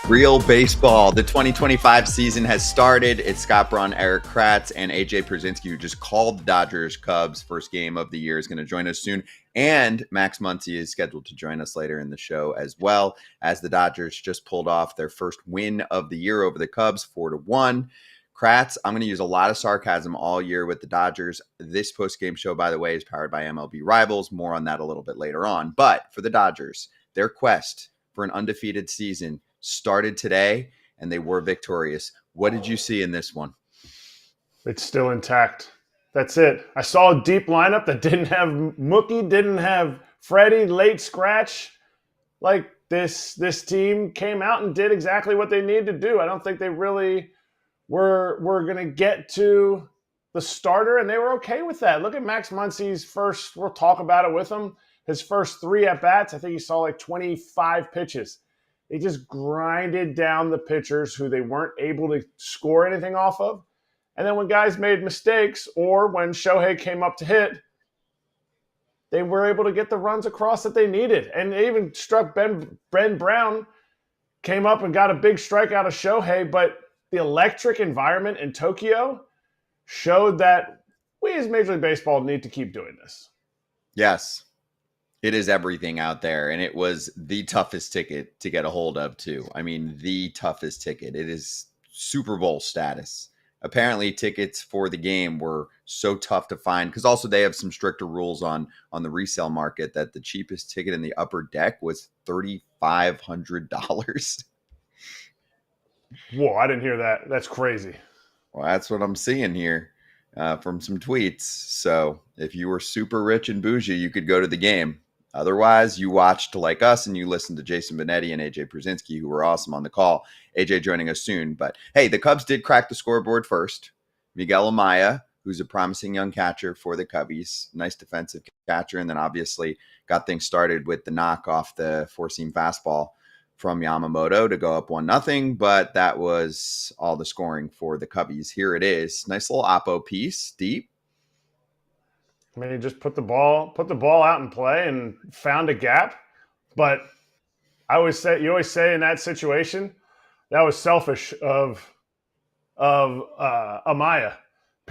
Real baseball. The 2025 season has started. It's Scott Braun, Eric Kratz, and AJ Pierzynski, who just called the Dodgers Cubs first game of the year, is going to join us soon. And Max Muncy is scheduled to join us later in the show as well, as the Dodgers just pulled off their first win of the year over the Cubs, 4-1. Kratz, I'm going to use a lot of sarcasm all year with the Dodgers. This post-game show, by the way, is powered by MLB Rivals. More on that a little bit later on. But for the Dodgers, their quest for an undefeated season started today, and they were victorious. What did you see in this one? It's still intact. That's it. I saw a deep lineup that didn't have Mookie, didn't have Freddie, late scratch. Like this team came out and did exactly what they needed to do. I don't think they really were going to get to the starter, and they were okay with that. Look at Max Muncy's first, we'll talk about it with him, his first 3 at-bats. I think he saw like 25 pitches. They just grinded down the pitchers who they weren't able to score anything off of. And then when guys made mistakes or when Shohei came up to hit, they were able to get the runs across that they needed. And they even struck Ben Brown, came up and got a big strike out of Shohei. But the electric environment in Tokyo showed that we as Major League Baseball need to keep doing this. Yes. It is everything out there, and it was the toughest ticket to get a hold of, too. I mean, the toughest ticket. It is Super Bowl status. Apparently, tickets for the game were so tough to find, because also they have some stricter rules on the resale market, that the cheapest ticket in the upper deck was $3,500. Whoa, I didn't hear that. That's crazy. Well, that's what I'm seeing here from some tweets. So if you were super rich and bougie, you could go to the game. Otherwise, you watched like us and you listened to Jason Benetti and AJ Pierzynski, who were awesome on the call. AJ joining us soon. But hey, the Cubs did crack the scoreboard first. Miguel Amaya, who's a promising young catcher for the Cubbies, nice defensive catcher, and then obviously got things started with the knock off the four-seam fastball from Yamamoto to go up 1-0. But that was all the scoring for the Cubbies. Here it is. Nice little oppo piece, deep. I mean, he just put the ball out in play and found a gap. But you always say in that situation, that was selfish of Amaya,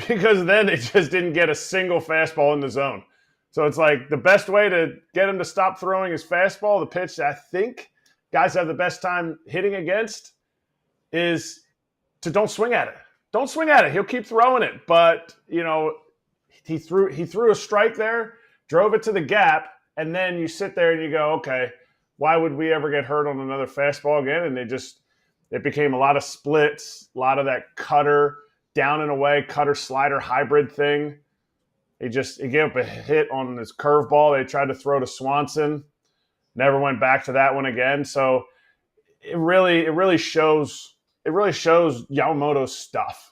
because then they just didn't get a single fastball in the zone. So it's like the best way to get him to stop throwing his fastball, the pitch that I think guys have the best time hitting against, is to don't swing at it. Don't swing at it. He'll keep throwing it. But, he threw a strike there, drove it to the gap, and then you sit there and you go, okay, why would we ever get hurt on another fastball again? And it became a lot of splits, a lot of that cutter, down and away, cutter slider hybrid thing. He gave up a hit on his curveball. They tried to throw to Swanson, never went back to that one again. So it really shows Yamamoto's stuff.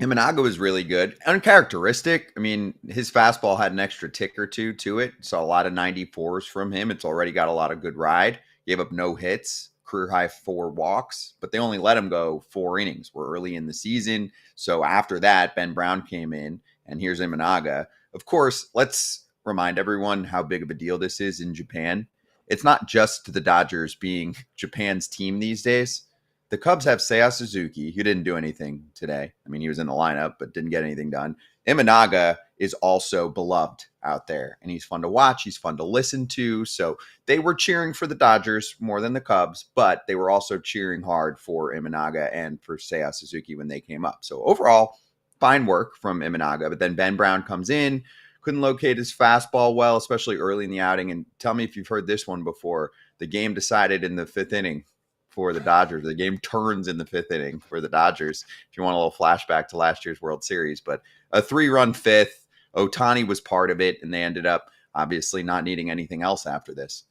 Imanaga was really good. Uncharacteristic. I mean, his fastball had an extra tick or two to it. Saw a lot of 94s from him. It's already got a lot of good ride. Gave up no hits, career high 4 walks, but they only let him go 4 innings. We're early in the season. So after that, Ben Brown came in, and here's Imanaga. Of course, let's remind everyone how big of a deal this is in Japan. It's not just the Dodgers being Japan's team these days. The Cubs have Seiya Suzuki, who didn't do anything today. I mean, he was in the lineup, but didn't get anything done. Imanaga is also beloved out there, and he's fun to watch. He's fun to listen to. So they were cheering for the Dodgers more than the Cubs, but they were also cheering hard for Imanaga and for Seiya Suzuki when they came up. So overall, fine work from Imanaga. But then Ben Brown comes in, couldn't locate his fastball well, especially early in the outing. And tell me if you've heard this one before. The game decided in the 5th inning for the Dodgers. The game turns in the 5th inning for the Dodgers, if you want a little flashback to last year's World Series. But a 3-run 5th, Ohtani was part of it, and they ended up obviously not needing anything else after this.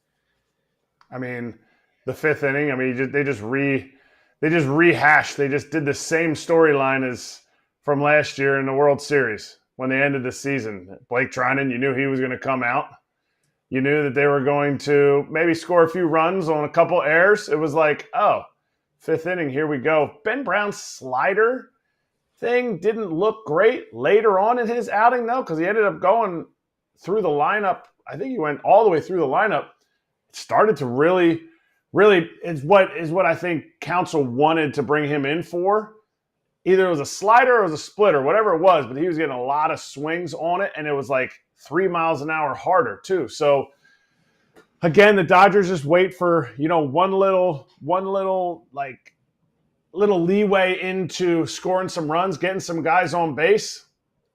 I mean, the 5th inning, I mean, they just rehashed. They just did the same storyline as from last year in the World Series when they ended the season. Blake Trinan, you knew he was going to come out. You knew that they were going to maybe score a few runs on a couple errors. It was like, oh, 5th inning, here we go. Ben Brown's slider thing didn't look great later on in his outing, though, because he ended up going through the lineup. I think he went all the way through the lineup. It started to really, really is what I think Counsell wanted to bring him in for. Either it was a slider or it was a splitter, whatever it was, but he was getting a lot of swings on it, and it was like 3 miles an hour harder too. So again, the Dodgers just wait for, one little leeway into scoring some runs, getting some guys on base,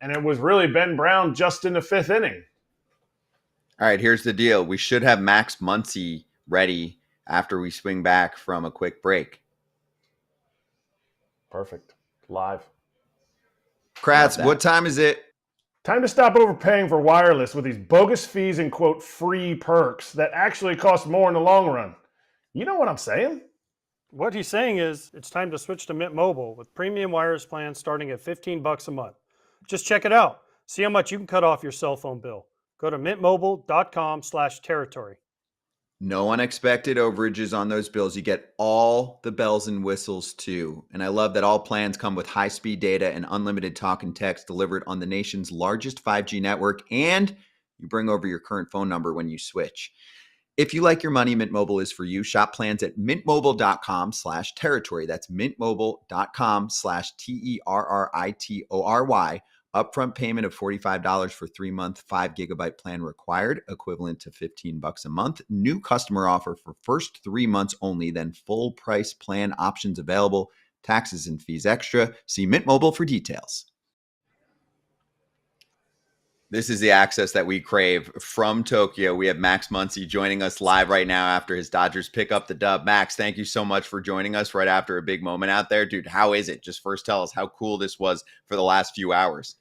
and it was really Ben Brown just in the 5th inning. All right, here's the deal. We should have Max Muncy ready after we swing back from a quick break. Perfect. Live. Kratz, what time is it? Time to stop overpaying for wireless with these bogus fees and, quote, free perks that actually cost more in the long run. You know what I'm saying? What he's saying is it's time to switch to Mint Mobile with premium wireless plans starting at $15 a month. Just check it out. See how much you can cut off your cell phone bill. Go to mintmobile.com/territory. No unexpected overages on those bills. You get all the bells and whistles too. And I love that all plans come with high-speed data and unlimited talk and text delivered on the nation's largest 5G network. And you bring over your current phone number when you switch. If you like your money, Mint Mobile is for you. Shop plans at mintmobile.com/territory. That's mintmobile.com/TERRITORY. Upfront payment of $45 for 3-month 5 gigabyte plan required, equivalent to $15 a month. New customer offer for first 3 months only, then full price plan options available. Taxes and fees extra. See Mint Mobile for details. This is the access that we crave from Tokyo. We have Max Muncy joining us live right now after his Dodgers pick up the dub. Max, thank you so much for joining us right after a big moment out there. Dude, how is it? Just first tell us how cool this was for the last few hours.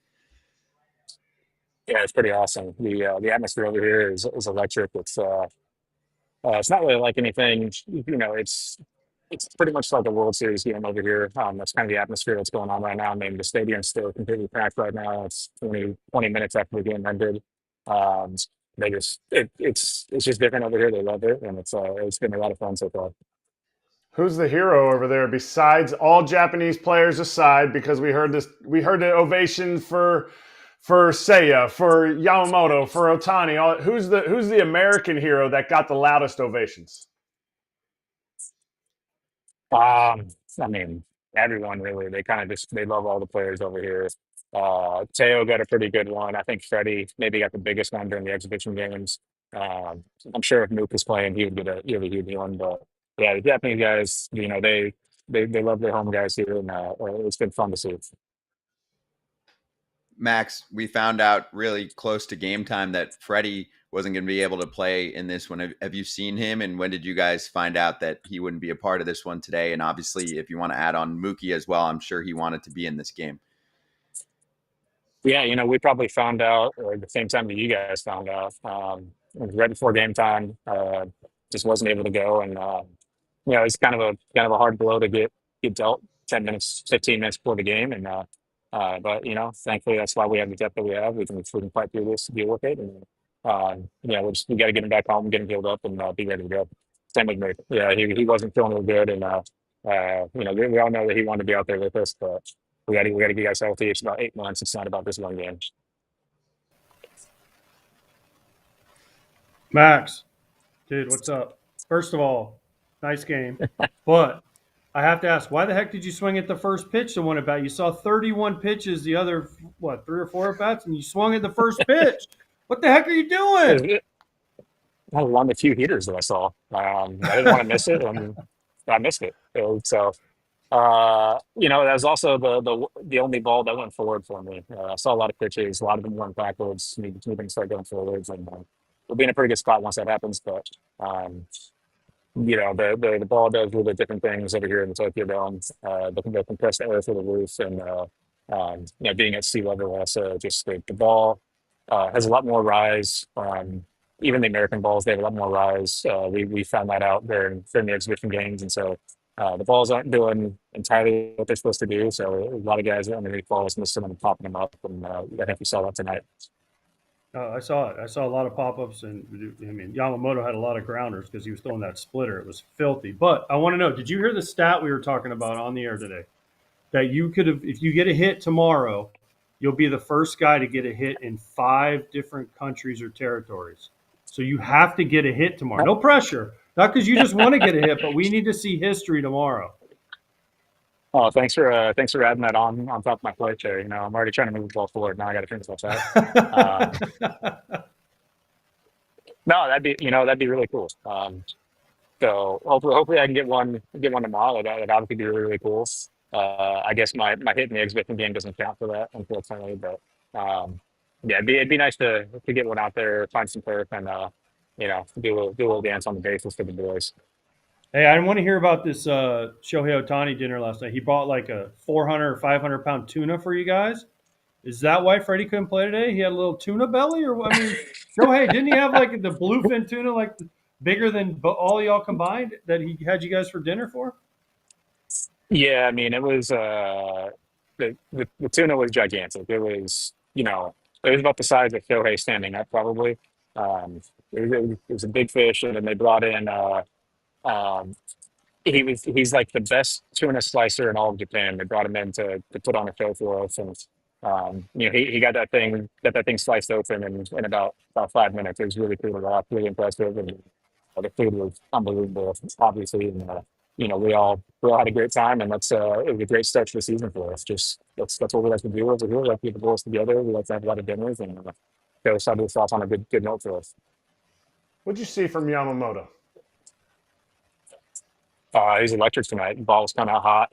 Yeah, it's pretty awesome. The atmosphere over here is electric. It's not really like anything, it's pretty much like a World Series game over here. That's kind of the atmosphere that's going on right now. I mean, the stadium's still completely packed right now. It's 20 minutes after the game ended. Um, it's just different over here. They love it, and it's been a lot of fun so far. Who's the hero over there besides all Japanese players aside? Because we heard the ovation for Seiya, for Yamamoto, for Ohtani. Who's the American hero that got the loudest ovations? I mean, everyone really. They kind of they love all the players over here. Teo got a pretty good one. I think Freddie maybe got the biggest one during the exhibition games. I'm sure if Mook was playing, he would get a really huge one. But yeah, the Japanese guys, they love their home guys here, and it's been fun to see. Max, we found out really close to game time that Freddie wasn't going to be able to play in this one. Have you seen him? And when did you guys find out that he wouldn't be a part of this one today? And obviously, if you want to add on Mookie as well, I'm sure he wanted to be in this game. Yeah, we probably found out at the same time that you guys found out. It was right before game time. Just wasn't able to go, and it's kind of a hard blow to get dealt 10 minutes, 15 minutes before the game, and but thankfully that's why we have the depth that we have. We can fight through this to deal with it, and we got to get him back home, get him healed up, and be ready to go. Same with me. Yeah, he wasn't feeling real good, and we all know that he wanted to be out there with us, but we got to get guys healthy. It's about 8 months. It's not about this one game. Max, dude, what's up? First of all, nice game, but I have to ask, why the heck did you swing at the first pitch to win at bat? You saw 31 pitches, the other, 3 or 4 at bats, and you swung at the first pitch. What the heck are you doing? I won a few heaters that I saw. I didn't want to miss it, and I missed it. So, that was also the only ball that went forward for me. I saw a lot of pitches. A lot of them went backwards. Maybe start going forwards, and we'll be in a pretty good spot once that happens. But the ball does a little bit different things over here in the Tokyo Dome. The compressed air through the roof, and being at sea level also, just the ball has a lot more rise. Even the American balls, they have a lot more rise. We found that out during the exhibition games, and so the balls aren't doing entirely what they're supposed to do. So a lot of guys underneath balls missing them and popping them up, and I think we saw that tonight. I saw it. I saw a lot of pop-ups, and I mean, Yamamoto had a lot of grounders because he was throwing that splitter. It was filthy. But I want to know, did you hear the stat we were talking about on the air today? That you could have, if you get a hit tomorrow, you'll be the first guy to get a hit in 5 different countries or territories. So you have to get a hit tomorrow. No pressure, Not because you just want to get a hit, but we need to see history tomorrow. Oh, thanks for adding that on top of my plate there. I'm already trying to move the ball forward. Now I got to finish that. No, that'd be really cool. So hopefully I can get one tomorrow. That'd obviously be really, really cool. I guess my hit in the exhibition game doesn't count for that, unfortunately. But yeah, it'd be nice to get one out there, find some turf, and do a little dance on the bases for the boys. Hey, I want to hear about this Shohei Ohtani dinner last night. He bought like a 400 or 500 pound tuna for you guys. Is that why Freddie couldn't play today? He had a little tuna belly, or I mean, Shohei, didn't he have like the bluefin tuna, like bigger than all y'all combined, that he had you guys for dinner for? Yeah, I mean, it was the tuna was gigantic. It was about the size of Shohei standing up, probably. It was a big fish, and then they brought in. Um, he's like the best tuna slicer in all of Japan. They brought him in to put on a show for us, and he got that thing sliced open in about 5 minutes. It was really cool to watch, really impressive, and the food was unbelievable, obviously. And we all had a great time, and it was a great start to the season for us. Just that's what we like to do over here. We like to get the boys together. We like to have a lot of dinners, and started us off on a good note for us. What'd you see from Yamamoto? He was electric tonight. The ball was coming out hot.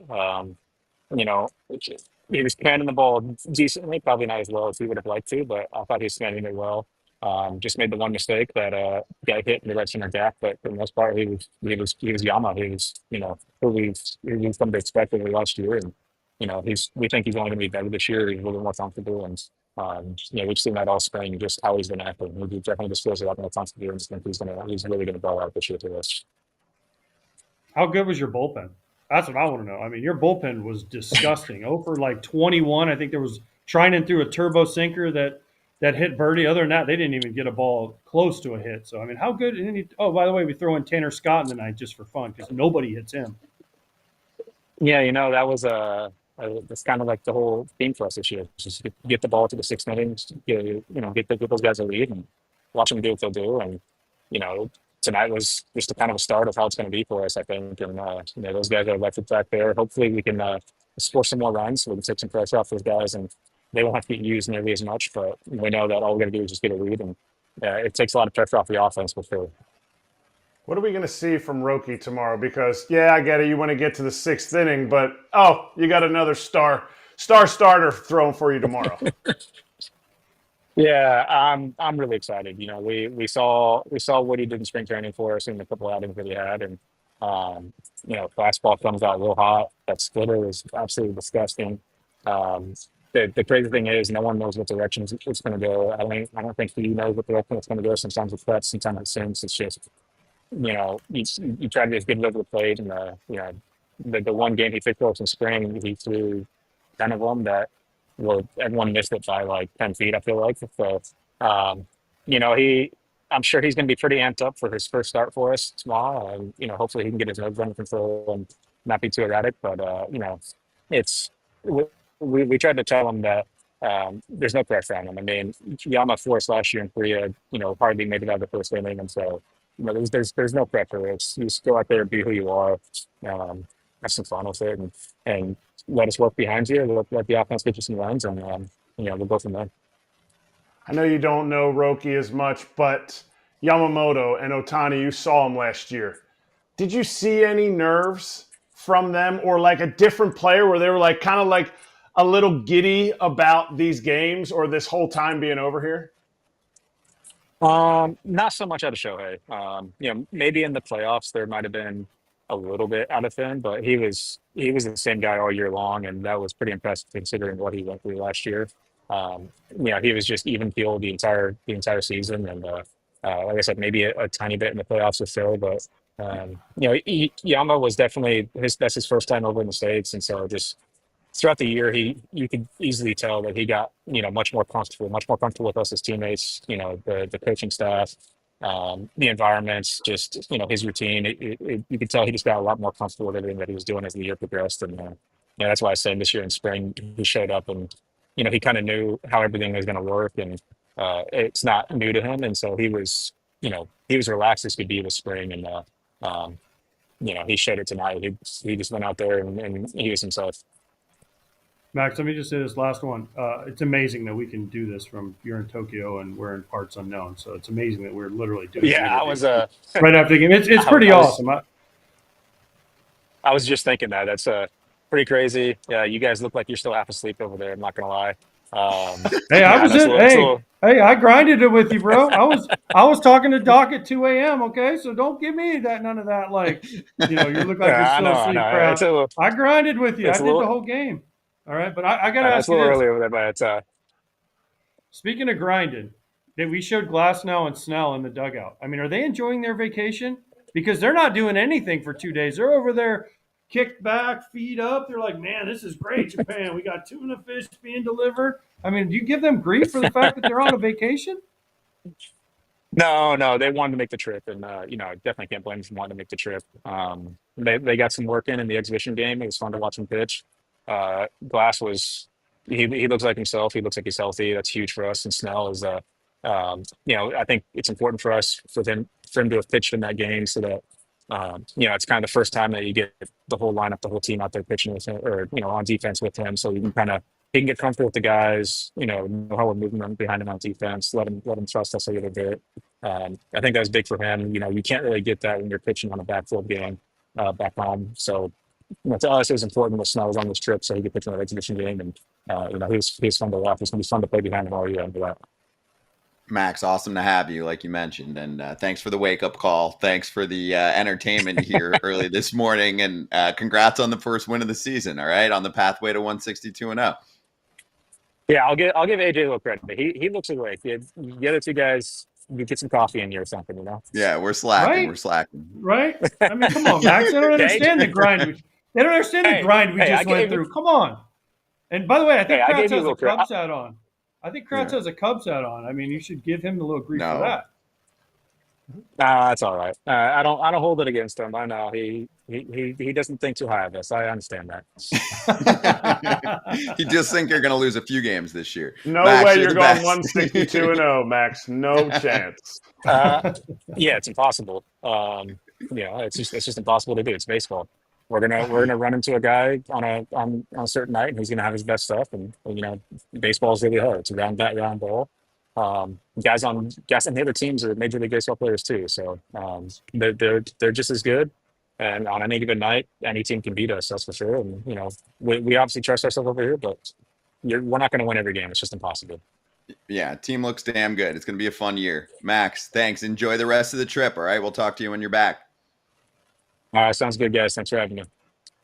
You know, he was commanding the ball decently, probably not as well as he would have liked to, but I thought he was commanding it well. Just made the one mistake that got hit in the right center gap, but for the most part, he was Yama. He was who we've come to expect over the last year, and we think he's only going to be better this year. He's a little more comfortable, and we've seen that all spring, just how he's been acting. He definitely just feels a lot more comfortable, and think he's really going to ball out this year for us. How good was your bullpen? That's what I want to know. I mean, your bullpen was disgusting. 0 for like 21. I think there was Trinan threw a turbo sinker that hit Birdie. Other than that, they didn't even get a ball close to a hit. So, I mean, how good? By the way, we throw in Tanner Scott in the night just for fun because nobody hits him. Yeah, that was that's kind of like the whole theme for us this year. Just get the ball to the 6 innings, get those guys a lead and watch them do what they'll do. And tonight was just a kind of a start of how it's going to be for us, I think. And those guys are electric back there. Hopefully, we can score some more runs so we can take some pressure off those guys, and they won't have to get used nearly as much. But we know that all we're going to do is just get a lead, and it takes a lot of pressure off the offense for sure. What are we going to see from Roki tomorrow? Because, I get it. You want to get to the 6th inning, but, you got another star starter thrown for you tomorrow. Yeah, I'm really excited. We saw what he did in spring training for us in the couple outings that he had, and fastball comes out real hot. That splitter is absolutely disgusting. The crazy thing is, no one knows what direction it's going to go. I don't think he knows what direction it's going to go. Sometimes it's cuts, sometimes it's sinks. It's just you try to just get it over the plate, and the one game he picked for us in spring, he threw 10 of them that. Well, everyone missed it by like 10 feet, I feel like. So, I'm sure he's going to be pretty amped up for his first start for us tomorrow. And, hopefully he can get his nose under control and not be too erratic. But, we tried to tell him that there's no pressure on him. I mean, Yama forced last year in Korea, hardly made it out of the first inning. And so, there's no pressure. It's you just go out there and be who you are. Have some fun with it and let us work behind you. Let the offense get you some runs, and we'll go from there. I know you don't know Roki as much, but Yamamoto and Ohtani, you saw them last year. Did you see any nerves from them, or like a different player where they were like kind of like a little giddy about these games or this whole time being over here? Not so much out of Shohei. Maybe in the playoffs there might have been a little bit out of him, but he was the same guy all year long, and that was pretty impressive considering what he went through last year. He was just even keeled the entire season, and like I said, maybe a tiny bit in the playoffs or so, but Yama was definitely that's his first time over in the States, and so just throughout the year you could easily tell that he got much more comfortable with us as teammates, the coaching staff. The environments, just his routine. You could tell he just got a lot more comfortable with everything that he was doing as the year progressed, and that's why I said this year in spring he showed up, and he kind of knew how everything was going to work, and it's not new to him, and so he was relaxed as could be with spring, and He showed it tonight. He just went out there and he was himself. Max, let me just say this last one. It's amazing that we can do this from you're in Tokyo and we're in parts unknown. So it's amazing that we're literally doing Yeah, I was right after the game. It's pretty awesome. I was just thinking that's pretty crazy. Yeah, you guys look like you're still half asleep over there. I'm not gonna lie. Hey, I was that's in. a little, that's a Hey, little, hey, I grinded it with you, bro. I was talking to Doc at 2 a.m. Okay, so don't give me none of that. Like, you look like you're yeah, I still know, I asleep. know. Crap. I grinded with you. I It's a did the little, whole game. All right, but I got to it's ask a you little this. early over there, but it's Speaking of grinding, that we showed Glasnow and Snell in the dugout. I mean, are they enjoying their vacation? Because they're not doing anything for 2 days. They're over there, kicked back, feet up. They're like, man, this is great, Japan. We got tuna fish being delivered. I mean, do you give them grief for the fact that they're on a vacation? no, they wanted to make the trip, and I definitely can't blame them for wanting to make the trip. They got some work in the exhibition game. It was fun to watch him pitch. Glass was he looks like himself. He looks like he's healthy. That's huge for us. And Snell is I think it's important for us for him to have pitched in that game so that it's kind of the first time that you get the whole lineup, the whole team out there pitching with him, or on defense with him, so you can kind of he can get comfortable with the guys, know how we're moving them behind him on defense, let him trust us a little bit. I think that was big for him. You can't really get that when you're pitching on a backfield game back home. So, to us, it was important that Snell was on this trip so he could pitch in that exhibition game. And, he was fun to watch. It's going to be fun to play behind him all year under that. Max, awesome to have you, like you mentioned. And thanks for the wake-up call. Thanks for the entertainment here early this morning. And congrats on the first win of the season, all right, on the pathway to 162-0. Yeah, I'll give AJ a little credit. He looks awake. The other two guys, you get some coffee in you or something, Yeah, we're slacking. Right? We're slacking. Right? I mean, come on, Max. They don't understand the grind. They don't understand the grind we just went through. Come on. And by the way, I think Kratz has a Cubs hat on. I think Kratz has a Cubs hat on. I mean, you should give him a little grief for that. That's all right. I don't hold it against him. I know he doesn't think too high of us. I understand that. You just think you're going to lose a few games this year. No Max, way you're going best. 162-0, Max. No chance. Yeah, it's impossible. It's just impossible to do. It's baseball. We're gonna run into a guy on a certain night, and he's gonna have his best stuff. And baseball is really hard. It's a round bat, round ball. Guys on the other teams are Major League Baseball players too, so they're just as good. And on any given night, any team can beat us. That's for sure. And we obviously trust ourselves over here, but we're not going to win every game. It's just impossible. Yeah, team looks damn good. It's going to be a fun year. Max, thanks. Enjoy the rest of the trip. All right, we'll talk to you when you're back. All right, sounds good, guys. Thanks for having me.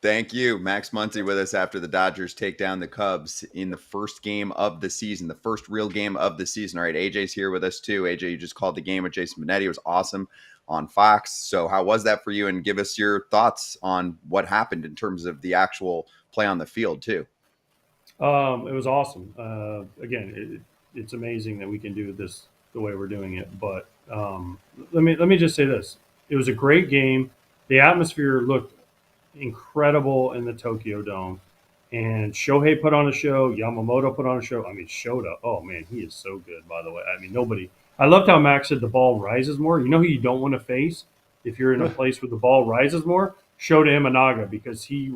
Thank you. Max Muncy with us after the Dodgers take down the Cubs in the first game of the season, the first real game of the season. All right, AJ's here with us too. AJ, you just called the game with Jason Benetti. It was awesome on Fox. So how was that for you? And give us your thoughts on what happened in terms of the actual play on the field too. It was awesome. Again, it's amazing that we can do this the way we're doing it. But let me just say this. It was a great game. The atmosphere looked incredible in the Tokyo Dome, and Shohei put on a show. Yamamoto put on a show. I mean, Shota. Oh man, he is so good. By the way, I mean nobody. I loved how Max said the ball rises more. You know who you don't want to face if you're in a place where the ball rises more? Shota Imanaga, because he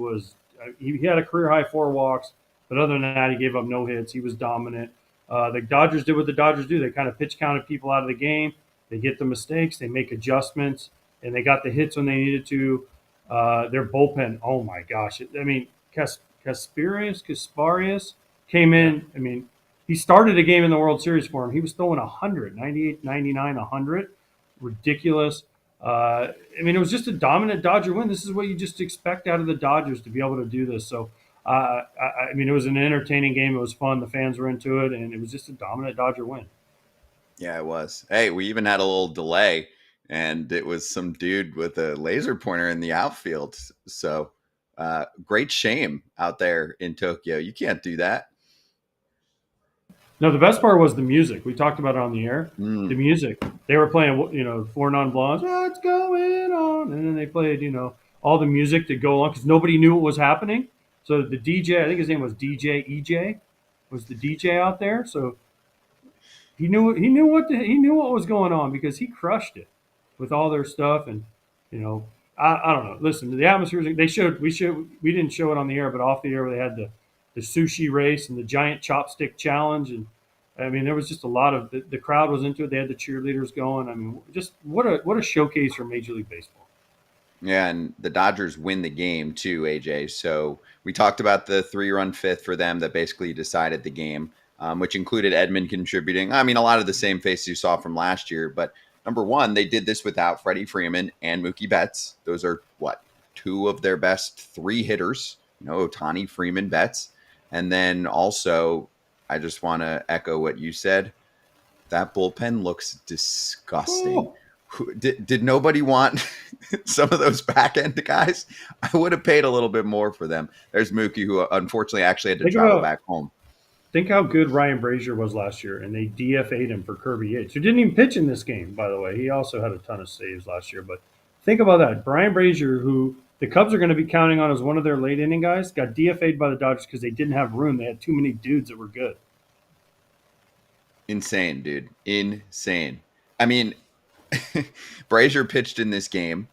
had a career high 4 walks, but other than that, he gave up no hits. He was dominant. The Dodgers did what the Dodgers do. They kind of pitch counted people out of the game. They get the mistakes. They make adjustments, and they got the hits when they needed to. Their bullpen, oh my gosh. I mean, Kasparius came in. I mean, he started a game in the World Series for him. He was throwing 100, 98, 99, 100. Ridiculous. I mean, it was just a dominant Dodger win. This is what you just expect out of the Dodgers to be able to do this. So, I mean, it was an entertaining game. It was fun. The fans were into it, and it was just a dominant Dodger win. Yeah, it was. Hey, we even had a little delay, and it was some dude with a laser pointer in the outfield. So great shame out there in Tokyo. You can't do that. No, the best part was the music. We talked about it on the air. The music. They were playing, 4 non-blondes. What's going on? And then they played, all the music to go along because nobody knew what was happening. So the DJ, I think his name was DJ EJ, was the DJ out there. So he knew what was going on because he crushed it with all their stuff. And I don't know. Listen, the atmosphere. We didn't show it on the air, but off the air they had the sushi race and the giant chopstick challenge, and I mean there was just a lot of the crowd was into it. They had the cheerleaders going. I mean, just what a showcase for Major League Baseball. Yeah, and the Dodgers win the game too, AJ. So we talked about the 3-run fifth for them that basically decided the game, which included Edman contributing. I mean, a lot of the same faces you saw from last year. But number one, they did this without Freddie Freeman and Mookie Betts. Those are two of their best 3 hitters. Ohtani, Freeman, Betts, and then also, I just want to echo what you said. That bullpen looks disgusting. Ooh. Did nobody want some of those back end guys? I would have paid a little bit more for them. There's Mookie, who unfortunately actually had to travel back home. Think how good Ryan Brazier was last year, and they DFA'd him for Kirby Yates, who didn't even pitch in this game, by the way. He also had a ton of saves last year. But think about that. Brian Brazier, who the Cubs are going to be counting on as one of their late inning guys, got DFA'd by the Dodgers because they didn't have room. They had too many dudes that were good. Insane, dude. Insane. I mean, Brazier pitched in this game.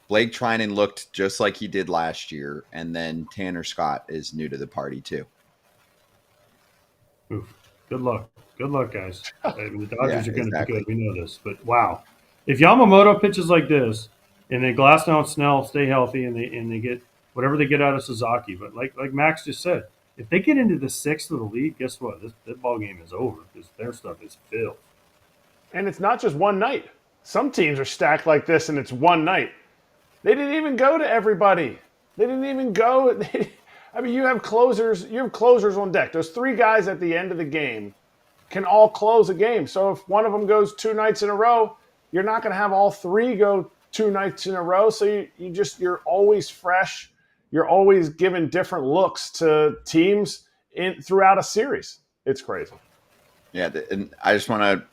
Blake Trinan looked just like he did last year. And then Tanner Scott is new to the party, too. Oof. Good luck. Good luck, guys. I mean, the Dodgers are going to be good. We know this. But, wow. If Yamamoto pitches like this and then Glasnow and Snell stay healthy and they get whatever they get out of Suzuki, but like Max just said, if they get into the 6th of the league, guess what? This ball game is over because their stuff is filled. And it's not just one night. Some teams are stacked like this, and it's one night. They didn't even go to everybody. They didn't even go. I mean, you have closers. You have closers on deck. Those 3 guys at the end of the game can all close a game. So if one of them goes 2 nights in a row, you're not going to have all 3 go 2 nights in a row. So you're always fresh. You're always giving different looks to teams throughout a series. It's crazy. Yeah, and I just want to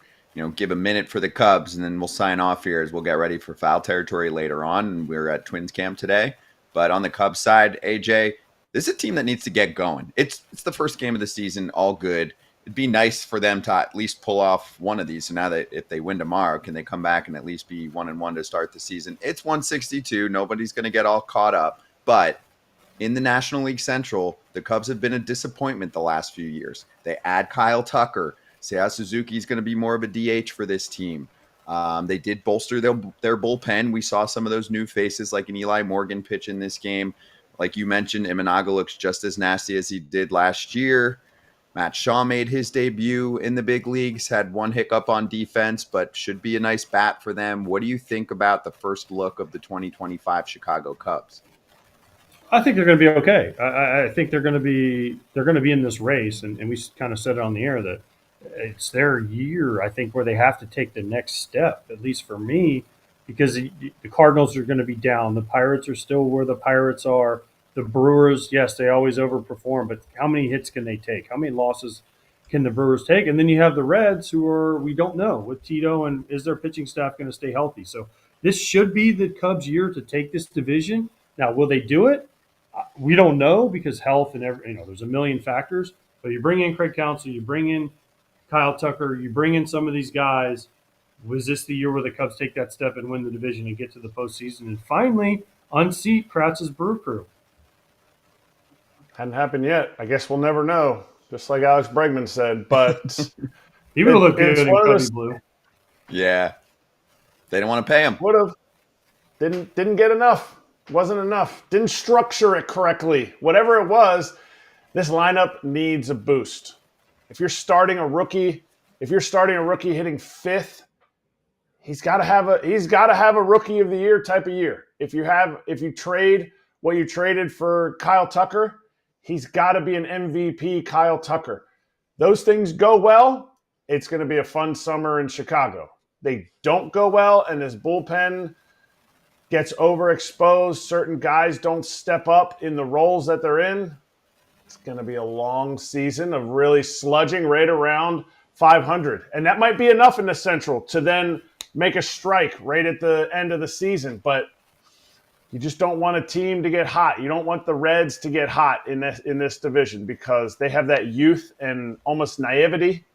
give a minute for the Cubs, and then we'll sign off here as we'll get ready for foul territory later on. And we're at Twins camp today. But on the Cubs side, AJ, this is a team that needs to get going. It's the first game of the season, all good. It'd be nice for them to at least pull off one of these. So now that if they win tomorrow, can they come back and at least be 1-1 to start the season? It's 162. Nobody's going to get all caught up. But in the National League Central, the Cubs have been a disappointment the last few years. They add Kyle Tucker. Seiya Suzuki is going to be more of a DH for this team. They did bolster their bullpen. We saw some of those new faces like an Eli Morgan pitch in this game. Like you mentioned, Imanaga looks just as nasty as he did last year. Matt Shaw made his debut in the big leagues, had one hiccup on defense, but should be a nice bat for them. What do you think about the first look of the 2025 Chicago Cubs? I think they're going to be okay. I think they're going to be in this race, and we kind of said it on the air that it's their year, I think, where they have to take the next step, at least for me, because the Cardinals are going to be down. The Pirates are still where the Pirates are. The Brewers, yes, they always overperform, but how many hits can they take? How many losses can the Brewers take? And then you have the Reds, we don't know with Tito, and is their pitching staff going to stay healthy? So this should be the Cubs' year to take this division. Now, will they do it? We don't know because health and there's a million factors. But you bring in Craig Counsell, you bring in Kyle Tucker, you bring in some of these guys. Was this the year where the Cubs take that step and win the division and get to the postseason and finally unseat Kratz's Brew Crew? Hadn't happened yet. I guess we'll never know, just like Alex Bregman said. But he would have looked good in Cubby Blue. Yeah. They didn't want to pay him. Would have. Didn't get enough. Wasn't enough. Didn't structure it correctly. Whatever it was, this lineup needs a boost. If you're starting a rookie hitting 5th, he's got to have a rookie of the year type of year. If you trade what you traded for Kyle Tucker, he's got to be an MVP Kyle Tucker. Those things go well, it's going to be a fun summer in Chicago. They don't go well, and this bullpen gets overexposed. Certain guys don't step up in the roles that they're in. It's going to be a long season of really sludging right around 500. And that might be enough in the Central to then make a strike right at the end of the season. But you just don't want a team to get hot. You don't want the Reds to get hot in this division because they have that youth and almost naivety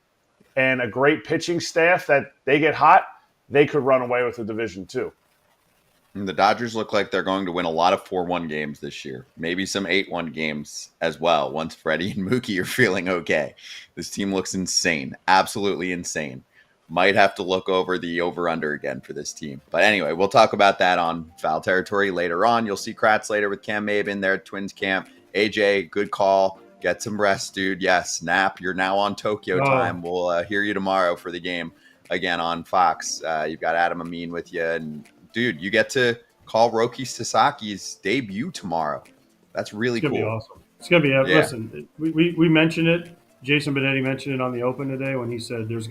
and a great pitching staff that they get hot, they could run away with the division too. And the Dodgers look like they're going to win a lot of 4-1 games this year. Maybe some 8-1 games as well once Freddie and Mookie are feeling okay. This team looks insane. Absolutely insane. Might have to look over the over-under again for this team. But anyway, we'll talk about that on Foul Territory later on. You'll see Kratz later with Cam Maben there at Twins camp. AJ, good call. Get some rest, dude. Yes, nap. You're now on Tokyo time. We'll hear you tomorrow for the game again on Fox. You've got Adam Amin with you. And, dude, you get to call Roki Sasaki's debut tomorrow. That's really cool. It's going to be awesome. It's going to be, listen, we mentioned it. Jason Benetti mentioned it on the Open today when he said there's,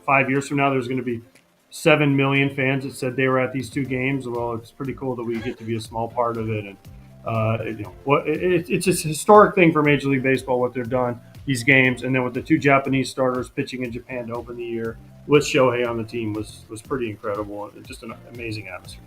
5 years from now, there's going to be 7 million fans that said they were at these two games. Well, it's pretty cool that we get to be a small part of it. And, it's a historic thing for Major League Baseball, what they've done, these games. And then with the two Japanese starters pitching in Japan to open the year with Shohei on the team was pretty incredible. Just an amazing atmosphere.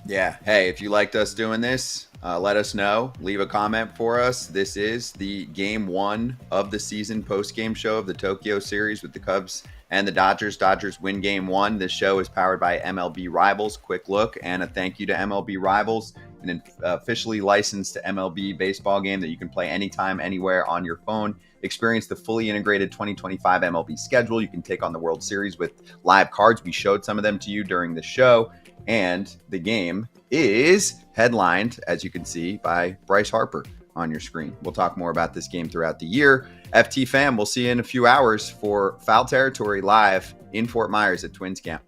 Yeah. Hey, if you liked us doing this, let us know. Leave a comment for us. This is the game 1 of the season post-game show of the Tokyo series with the Cubs and the Dodgers. Dodgers win game 1. This show is powered by MLB Rivals. Quick look and a thank you to MLB Rivals, an officially licensed MLB baseball game that you can play anytime, anywhere on your phone. Experience the fully integrated 2025 MLB schedule. You can take on the World Series with live cards. We showed some of them to you during the show. And the game is headlined, as you can see, by Bryce Harper on your screen. We'll talk more about this game throughout the year. FT fam, we'll see you in a few hours for Foul Territory live in Fort Myers at Twins Camp.